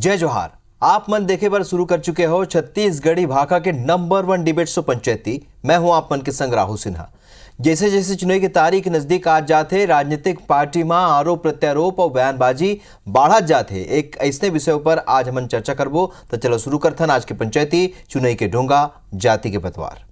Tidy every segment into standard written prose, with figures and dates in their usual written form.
जय जोहार। आप मन देखे बार शुरू कर चुके हो छत्तीसगढ़ी भाषा के नंबर 1 डिबेट शो पंचायती। मैं हूं आप मन के संग राहुल सिन्हा। जैसे जैसे चुनाव की तारीख नजदीक आ जाते राजनीतिक पार्टी में आरोप प्रत्यारोप और बयानबाजी बढ़त जाते। एक ऐसे विषय पर आज हम चर्चा करबो। तो चलो शुरू करथन आज के पंचायती चुनाव के ढोंगा जाति के पतवार।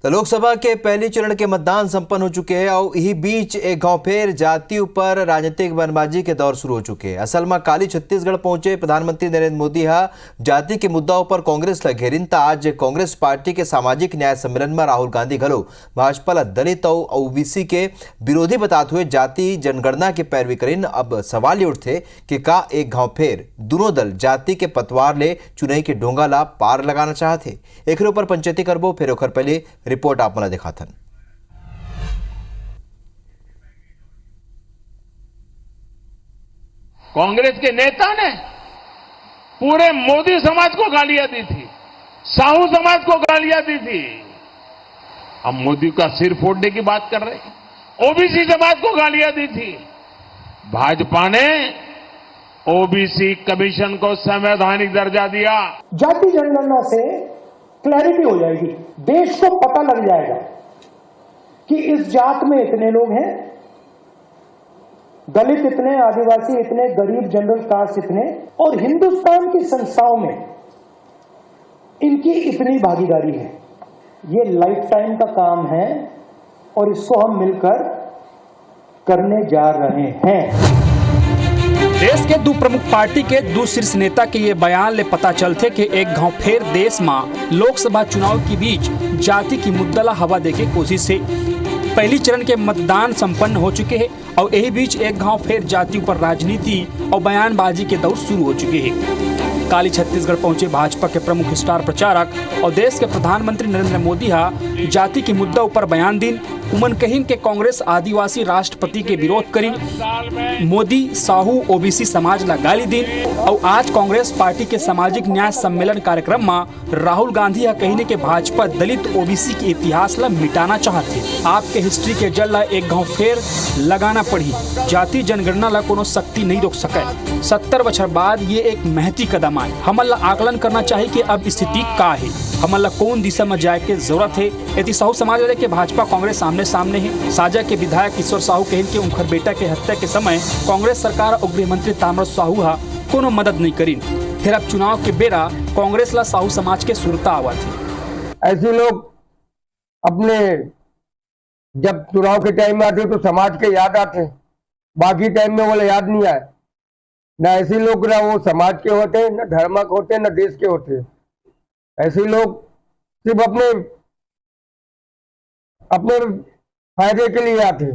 तो लोकसभा के पहले चरण के मतदान संपन्न हो चुके हैं और यही बीच एक गांव फेर जाति पर राजनीतिक बयानबाजी के दौर शुरू हो चुके हैं। असल में काली छत्तीसगढ़ पहुंचे प्रधानमंत्री नरेंद्र मोदी जाति के मुद्दाओं पर कांग्रेस ला घेरिन। आज कांग्रेस पार्टी के सामाजिक न्याय सम्मेलन में राहुल गांधी घलो भाजपा ला दलित और ओबीसी के विरोधी बताते हुए जाति जनगणना की पैरवी करीन। अब सवाल ये उठते कि का एक गांव फेर दोनों दल जाति के पतवार ले चुनाव के ढोंगा ला पार लगाना चाहते। एक ऊपर पंचायती करबो फिर ओखर पहले रिपोर्ट आप मला दिखाथन। कांग्रेस के नेता ने पूरे मोदी समाज को गालियां दी थी, साहू समाज को गालियां दी थी। अब मोदी का सिर फोड़ने की बात कर रहे, ओबीसी समाज को गालियां दी थी। भाजपा ने ओबीसी कमीशन को संवैधानिक दर्जा दिया। जाति जनगणना से क्लैरिटी हो जाएगी, देश को पता लग जाएगा कि इस जात में इतने लोग हैं, दलित इतने, आदिवासी इतने, गरीब जनरल कास्ट इतने, और हिंदुस्तान की संस्थाओं में इनकी इतनी भागीदारी है। ये लाइफ टाइम का काम है और इसको हम मिलकर करने जा रहे हैं। देश के दो प्रमुख पार्टी के दो शीर्ष नेता के ये बयान ले पता चलते कि एक गांव फेर देश में लोकसभा चुनाव के बीच जाति की मुद्दा हवा देके कोशिश से पहली चरण के मतदान संपन्न हो चुके हैं और यही बीच एक गांव फेर जाति पर राजनीति और बयानबाजी के दौर शुरू हो चुके हैं। काली छत्तीसगढ़ पहुंचे भाजपा के प्रमुख स्टार प्रचारक और देश के प्रधानमंत्री नरेंद्र मोदी जाति के मुद्दा पर बयान दिन उमन कहिन के कांग्रेस आदिवासी राष्ट्रपति के विरोध करी। मोदी साहू ओबीसी समाज ला गाली दिन और आज कांग्रेस पार्टी के सामाजिक न्याय सम्मेलन कार्यक्रम में राहुल गांधी कहने के भाजपा दलित ओबीसी के इतिहास ला मिटाना चाहते। आपके हिस्ट्री के जल ला एक गांव फेर लगाना पड़ी। जाति जनगणना ला कोनो शक्ति नहीं रोक सके। 70 वर्ष बाद ये एक महती कदम आए। हमन ला आकलन करना चाहिए कि अब स्थिति का है, हमन ला कौन दिशा में जाए के जरूरत है। यदि साहू समाज के भाजपा कांग्रेस सामने है। साजा के विधायक ईश्वर साहू कहन के उनकर बेटा के हत्या के समय कांग्रेस सरकार और गृह मंत्री ताम्रध्वज साहू कोनो मदद नहीं करी। फिर अब चुनाव के बेरा कांग्रेस ला साहू समाज के सुरता आवा थे। ऐसे लोग अपने जब चुनाव के टाइम में आते तो समाज के याद आते, बाकी टाइम में बोले याद नहीं आए। न ऐसे लोग ना वो समाज के होते, न धर्म के होते, न देश के होते। ऐसे लोग सिर्फ अपने फायदे के लिए आते।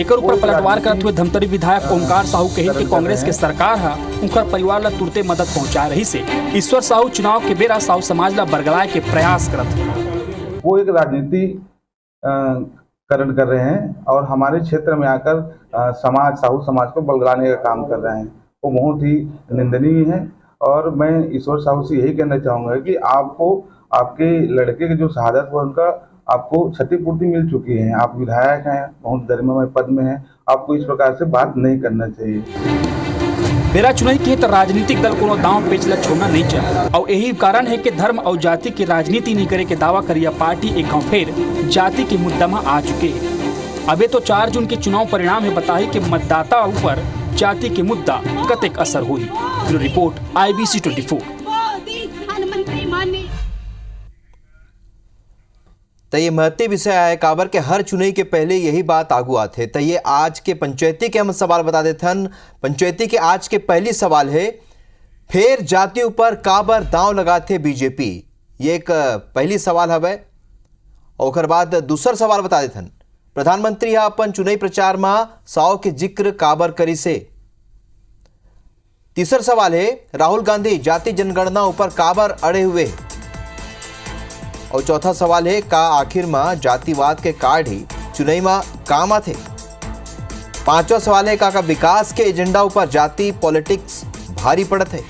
एक ऊपर पलटवार करते हुए धमतरी विधायक ओमकार साहू कहे कि कांग्रेस के सरकार उनकर परिवार ला तुरते मदद पहुंचा रही से। ईश्वर साहू चुनाव के बेरा साहू समाज ला बरगलाए के प्रयास करते। वो एक राजनीति करण कर रहे हैं और हमारे क्षेत्र में आकर साहू समाज को बरगलाने का काम कर रहे हैं। वो बहुत ही निंदनीय है और मैं ईश्वर साहू से यही कहना चाहूँगा कि आपको आपके लड़के की जो शहादत हुआ उनका आपको क्षतिपूर्ति मिल चुकी है। आप विधायक हैं, बहुत गरिमामय पद में हैं, आपको इस प्रकार से बात नहीं करना चाहिए। बेरा चुनाव की तो राजनीतिक दल को दांव पेच ला छोड़ना नहीं चाहिए और यही कारण है कि धर्म और जाति की राजनीति नहीं करे के दावा करिया पार्टी एक गांव फेर जाति के मुद्दा में आ चुके हैं। अबे तो 4 जून के चुनाव परिणाम है बताई कि मतदाता ऊपर जाति के मुद्दा कतेक असर हुई। Report IBC 24। तो ये महत्व विषय आए काबर के हर चुनाव के पहले यही बात आगू आते। तो ये आज के पंचायती के हम सवाल बता देते हैं। पंचायती के आज के पहली सवाल है फेर जाति ऊपर काबर दांव लगाते बीजेपी। ये एक पहली सवाल हवे। और बाद दूसरा सवाल बता देते हैं प्रधानमंत्री अपन चुनावी प्रचार में 100 के जिक्र काबर करी से। तीसरा सवाल है राहुल गांधी जाति जनगणना ऊपर काबर अड़े हुए। और चौथा सवाल है का आखिर में जातिवाद के कार्ड ही चुनाव में काम आते। पांचवा सवाल है का विकास के एजेंडा ऊपर जाति पॉलिटिक्स भारी पड़त है।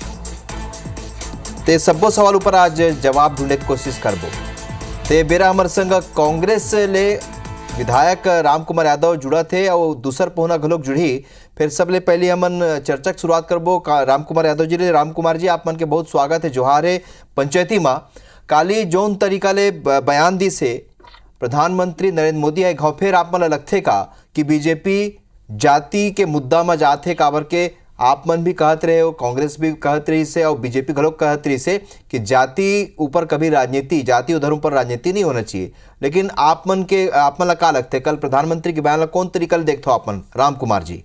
ते सबो सवाल ऊपर आज जवाब ढूंढने की कोशिश करबो। ते बेरा हमर संग कांग्रेस ले विधायक राम कुमार यादव जुड़ा थे और दूसर पहुना घलोक जुड़ी। फिर सबले पहले हमन चर्चा की शुरुआत करबो राम कुमार यादव जी ले। राम कुमार जी, आप मन के बहुत स्वागत है। जोहार है। पंचायती मां काली जौन तरीका ले बयान दी से प्रधानमंत्री नरेंद्र मोदी है घाव फिर आप मन लगथे का कि बीजेपी जाति के मुद्दा में जाते काबर के आप मन भी कहत रहे हो, कांग्रेस भी कहत रही से और बीजेपी घलोक कहत रही से कि जाति ऊपर कभी राजनीति, जाति और धर्म पर राजनीति नहीं होना चाहिए। लेकिन आप मन ला का लगते कल प्रधानमंत्री के बयान ला कौन तरीका ले देखते हो आप मन? राम कुमार जी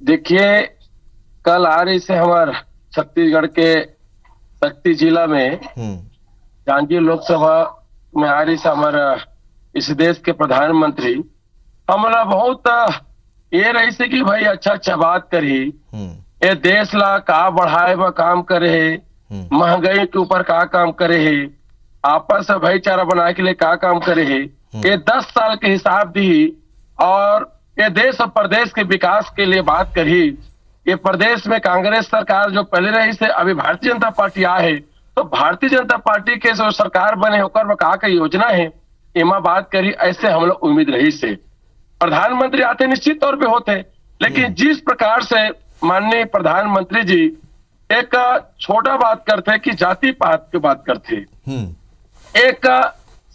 देखिए, कल आ रही से हमार छत्तीसगढ़ के शक्ति जिला में जांजगीर लोकसभा में आ रही से हमारा इस देश के प्रधानमंत्री हमारा बहुत ये रही से कि भाई अच्छा बात करी, ये देश ला का बढ़ाए व काम करे है, महंगाई के ऊपर का काम करे है, आपस में भाईचारा बनाए के लिए का काम करे है, ये 10 साल के हिसाब दी और ये देश और प्रदेश के विकास के लिए बात करी। ये प्रदेश में कांग्रेस सरकार जो पहले रही से अभी भारतीय जनता पार्टी आए, तो भारतीय जनता पार्टी के जो सरकार बने होकर वह का योजना है एमा बात करी। ऐसे हम लोग उम्मीद रही से प्रधानमंत्री आते निश्चित तौर पे होते, लेकिन जिस प्रकार से माननीय प्रधानमंत्री जी एक छोटा बात करते कि जाति पात की बात करते, एक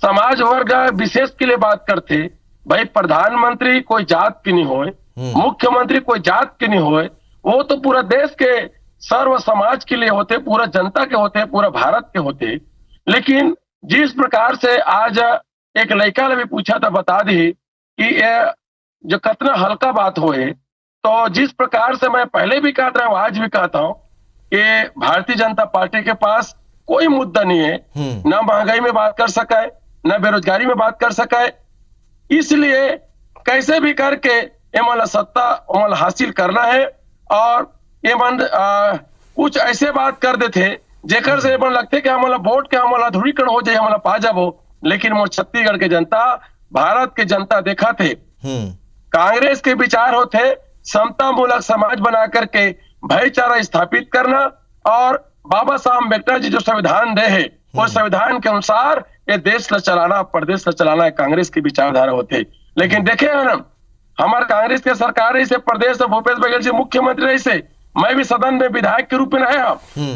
समाज वर्ग विशेष के लिए बात करते। भाई प्रधानमंत्री कोई जात की नहीं होए, मुख्यमंत्री कोई जात की नहीं होए, वो तो पूरा देश के सर्व समाज के लिए होते, पूरा जनता के होते, पूरा भारत के होते। लेकिन जिस प्रकार से आज एक लड़का ने भी पूछा था, बता दी कि ये जो कितना हल्का बात होए, तो जिस प्रकार से मैं पहले भी कहता हूँ आज भी कहता हूँ कि भारतीय जनता पार्टी के पास कोई मुद्दा नहीं है, ना महंगाई में बात कर सका है, ना बेरोजगारी में बात कर सका है। इसलिए कैसे भी करके एमन सत्ता उमन हासिल करना है और एमन कुछ ऐसे बात कर देते जेकर से एमन लगते कि हमारा वोट के हमारा ध्रुवीकरण हो जाए, हमारा पा जाबो। लेकिन वो छत्तीसगढ़ के जनता, भारत के जनता देखा थे कांग्रेस के विचार होते समता मूलक समाज बना करके भाईचारा स्थापित करना और बाबा साहब अम्बेडकर जी जो संविधान दे है वो संविधान के अनुसार ये देश ला चलाना, प्रदेश ला चलाना कांग्रेस की विचारधारा होते। लेकिन देखे ना हमारे कांग्रेस के सरकार रही से प्रदेश में भूपेश बघेल जी मुख्यमंत्री रही से, मैं भी सदन में विधायक के रूप में रहे।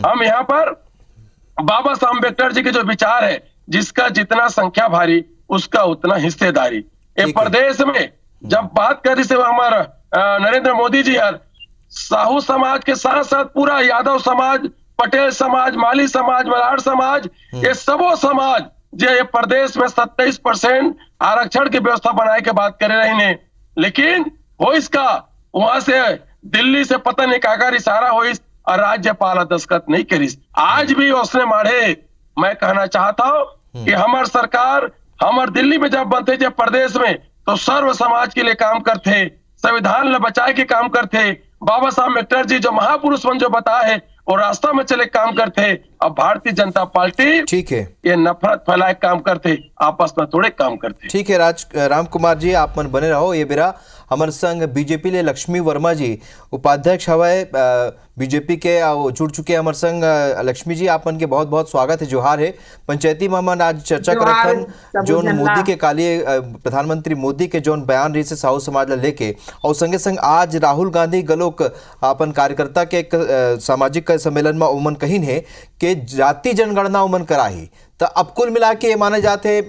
हम यहाँ पर बाबा साहब अम्बेडकर जी के जो विचार है, जिसका जितना संख्या भारी उसका उतना हिस्सेदारी। ये प्रदेश में जब बात करी से हमारा नरेंद्र मोदी जी यार साहू समाज के साथ साथ पूरा यादव समाज, पटेल समाज, माली समाज, मराठ समाज, ये सबो समाज जो ये प्रदेश में 27% आरक्षण की व्यवस्था बनाए के बात करे रही ने। लेकिन हो इसका वहां से दिल्ली से पता नहीं कागर इशारा हो और राज्यपाल दस्तखत नहीं करी। आज भी उसने मारे। मैं कहना चाहता हूं कि हमार सरकार हमार दिल्ली में जब बनते जब प्रदेश में तो सर्व समाज के लिए काम करते, संविधान बचाए के काम करते। बाबा साहब अम्बेडकर जी जो महापुरुष बन जो बताए है और रास्ता में चले काम करते। अब भारतीय जनता पार्टी ठीक है ये नफरत फैलाए काम करते, आपस में थोड़े काम करते। ठीक है राम कुमार जी, आप मन बने रहो। ये बेरा हमार संग बीजेपी ले लक्ष्मी वर्मा जी उपाध्यक्ष हवाए बीजेपी के जुड़ चुके हमार संग। लक्ष्मी जी, आप मन के बहुत बहुत स्वागत है, जोहार है। पंचायती मामन आज चर्चा करत जोन मोदी के काली प्रधानमंत्री मोदी के जोन बयान रही से साहू समाज ला लेके और संगे संग आज राहुल गांधी गलोक अपन कार्यकर्ता के एक सामाजिक सम्मेलन में उमन कहीन है कि जाति जनगणना उमन कराही। तो अब कुल मिला के ये माने जाते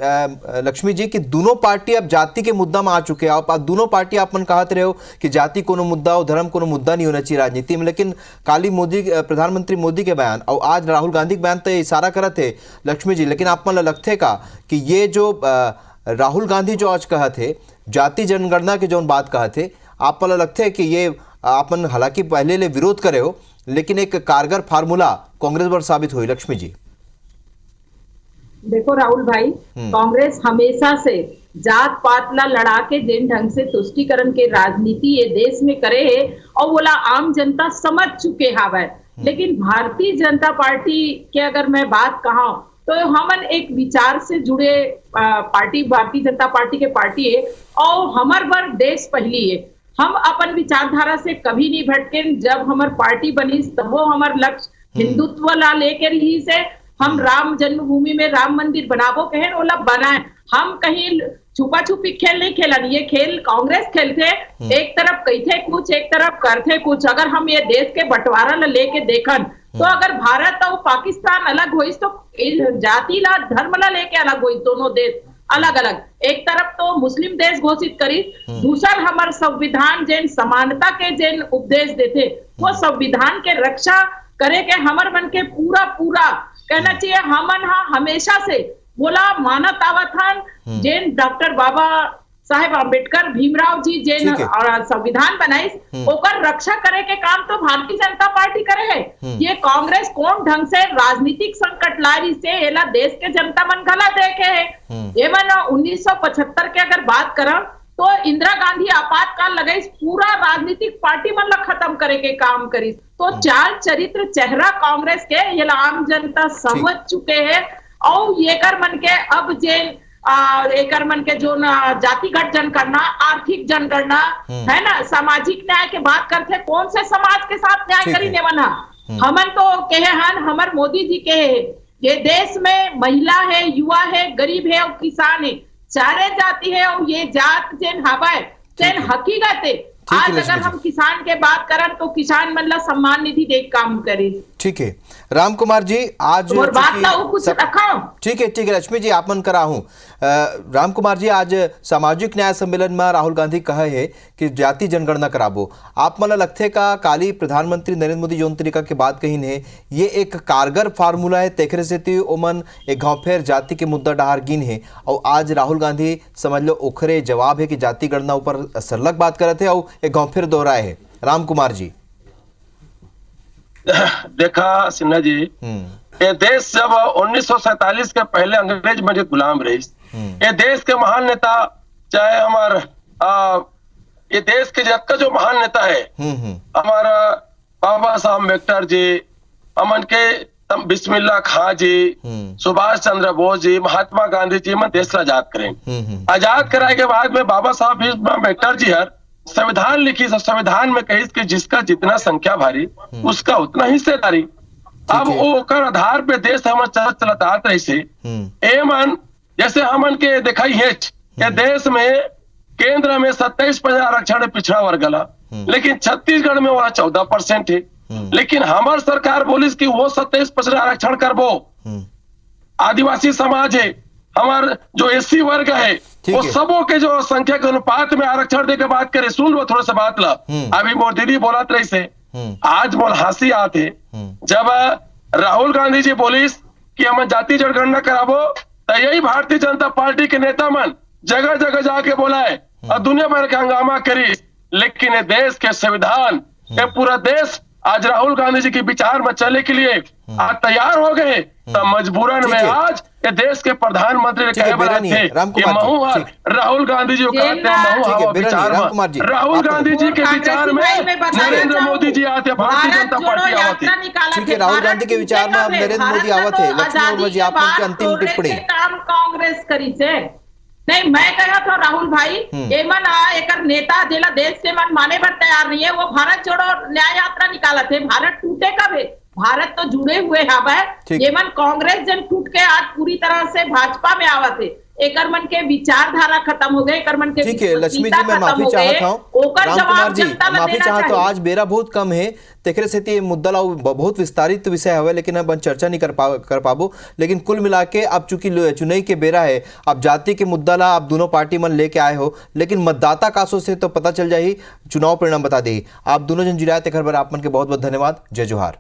लक्ष्मी जी कि दोनों पार्टी अब जाति के मुद्दा में आ चुके हैं। आप दोनों पार्टी आप मन कहते रहे हो कि जाति कोनो मुद्दा और धर्म कोनो मुद्दा नहीं होना चाहिए राजनीति में, लेकिन काली मोदी प्रधानमंत्री मोदी के बयान और आज राहुल गांधी के बयान तो इशारा करते थे लक्ष्मी जी। लेकिन आप मन लगते का कि ये जो राहुल गांधी जो आज कहा थे जाति जनगणना के जो बात कहा थे, आप मन लगते है कि ये आप मन हालांकि पहले ले विरोध करे हो लेकिन एक कारगर फार्मूला कांग्रेस पर साबित हुई? लक्ष्मी जी देखो राहुल भाई, कांग्रेस हमेशा से जात पात ला लड़ा के जिन ढंग से तुष्टीकरण के राजनीति ये देश में करे है और बोला आम जनता समझ चुके हावे। लेकिन भारतीय जनता पार्टी के अगर मैं बात कहूं तो हमन एक विचार से जुड़े पार्टी भारतीय जनता पार्टी के पार्टी है और हमार बर देश पहली है। हम अपन विचारधारा से कभी नहीं भटके। जब हमार पार्टी बनी तब वो हमार लक्ष्य हिंदुत्व ला लेकर ही से हम राम जन्मभूमि में राम मंदिर बनाबो कहे ओला बनाए। हम कहीं छुपा छुपी खेल नहीं खेलन, ये खेल कांग्रेस खेलते, एक तरफ कहते कुछ एक तरफ करते कुछ। अगर हम ये देश के बंटवारा ला लेके देखन तो अगर भारत और पाकिस्तान अलग हुई तो जाति ला धर्म ला लेके अलग हुई, दोनों देश अलग अलग। एक तरफ तो मुस्लिम देश घोषित करी, दूसर हमार संविधान जैन समानता के जैन उपदेश देते, वो संविधान के रक्षा करे के हमर मन के पूरा पूरा कहना चाहिए। हमन हमेशा से बोला मानत आवत हन जैन डॉक्टर बाबा साहेब अम्बेडकर भीमराव जी जैन संविधान बनाइस, ओकर रक्षा करे के काम तो भारतीय जनता पार्टी करे है। ये कांग्रेस कौन ढंग से राजनीतिक संकट लारी से एला देश के जनता मन गला देखे है। ये मन 1975 के अगर बात करम तो इंदिरा गांधी आपातकाल लगाइस, पूरा राजनीतिक पार्टी मन ला खत्म करे के काम करिस। तो चाल चरित्र चेहरा कांग्रेस के ये आम जनता समझ चुके हैं। और ये कर मन के अब जेन एकर मन के जो जातिगत जनगणना, आर्थिक जनगणना है ना, सामाजिक न्याय के बात करते, कौन से समाज के साथ न्याय करी ने मना। हमन तो कहे हन हमर मोदी जी के ये देश में महिला है, युवा है, गरीब है और किसान है, सारे जाति है। और ये जात जेन हवा जेन हकीकत है। आज अगर हम किसान के बात करें तो किसान मतलब सम्मान निधि देख काम करे। ठीक है राम कुमार जी, आज और बात ना हो कुछ रखा। ठीक है लक्ष्मी जी आप मन करा हूं। राम कुमार जी, आज सामाजिक न्याय सम्मेलन में राहुल गांधी कहे है कि जाति जनगणना कराबो। आप मन लगथे का काली प्रधानमंत्री नरेंद्र मोदी जोन तरीका के बात कही है ये एक कारगर फार्मूला है, तेखरे से ओमन एक गांव फेर जाति के मुद्दा डहार गिन है। और आज राहुल गांधी समझ लो ओखरे जवाब है कि जाति गणना ऊपर सरलग बात करते और एक गांव फिर दोहराए है। राम कुमार जी देखा सिन्हा जी, ये देश जब 1947 के पहले अंग्रेज में गुलाम रही, ये देश के महान नेता चाहे हमार ये देश के जब जो महान नेता है हमारा बाबा साहब अम्बेडकर जी, अमन के बिस्मिल्लाह खां जी, सुभाष चंद्र बोस जी, महात्मा गांधी जी में देश आजाद करें। आजाद कराए के बाद में बाबा साहब अम्बेडकर जी हर संविधान लिखी, संविधान में कही कि जिसका जितना संख्या भारी उसका उतना हिस्सेदारी। अब वो आधार पे देश हम चलता रही से एमन जैसे हमन के दिखाई है कि देश में केंद्र में 27% आरक्षण पिछड़ा वर्ग ला, लेकिन छत्तीसगढ़ में वह 14% है। लेकिन हमार सरकार बोलिस कि वो 27% आरक्षण करबो। आदिवासी समाज है, हमार जो एससी वर्ग है वो सबों के जो संख्या के अनुपात में आरक्षण दे के बात करे। सुन लो थोड़ा सा बात ला, अभी मोर दीदी बोला रही से आज मोल हंसी आते जब राहुल गांधी जी बोलिस कि हम जाति जनगणना कराबो, तो यही भारतीय जनता पार्टी के नेता मन जगह जगह जाके बोलाए और दुनिया भर का हंगामा करी। लेकिन ये देश के संविधान ये पूरा देश आज राहुल गांधी जी के विचार में चलने के लिए आज तैयार हो गए। तो मजबूरन में आज ये देश के प्रधानमंत्री ने कहे बना थे कि महू राहुल गांधी जी कहते हैं विचार में, राहुल गांधी जी के विचार में नरेंद्र मोदी जी आते, भारतीय जनता पार्टी आती। ठीक है, राहुल गांधी के विचार में अब नरेंद्र मोदी आवत है। लक्ष्मी वर्मा जी आप की अंतिम टिप्पणी। काम कांग्रेस करी से नहीं, मैं कहा था राहुल भाई एमन एक नेता जिला देश के मन माने पर तैयार नहीं है। वो भारत जोड़ो न्याय यात्रा निकाला थे, भारत टूटे कब है? भारत तो जुड़े हुए हवा है। ये मन कांग्रेस जन टूट के आज पूरी तरह से भाजपा में आवत है। एकर मन के विचारधारा खत्म हो गए, एकर मन के। ठीक है लक्ष्मी जी, मैं माफी चाहता हूँ। राम कुमार जी माफी चाहता हूँ, आज बेरा बहुत कम है, तेखरे से मुद्दा ला बहुत विस्तारित विषय है, लेकिन अब चर्चा नहीं कर पाबो। लेकिन कुल मिला के अब चूंकि चुनाई के बेरा है, अब जाति के मुद्दा ला आप दोनों पार्टी मन लेके आए हो, लेकिन मतदाता कासों से तो पता चल जाही, चुनाव परिणाम बता दे। आप दोनों जन जुड़ाए तेखर बर आप मन के बहुत बहुत धन्यवाद। जय जोहार।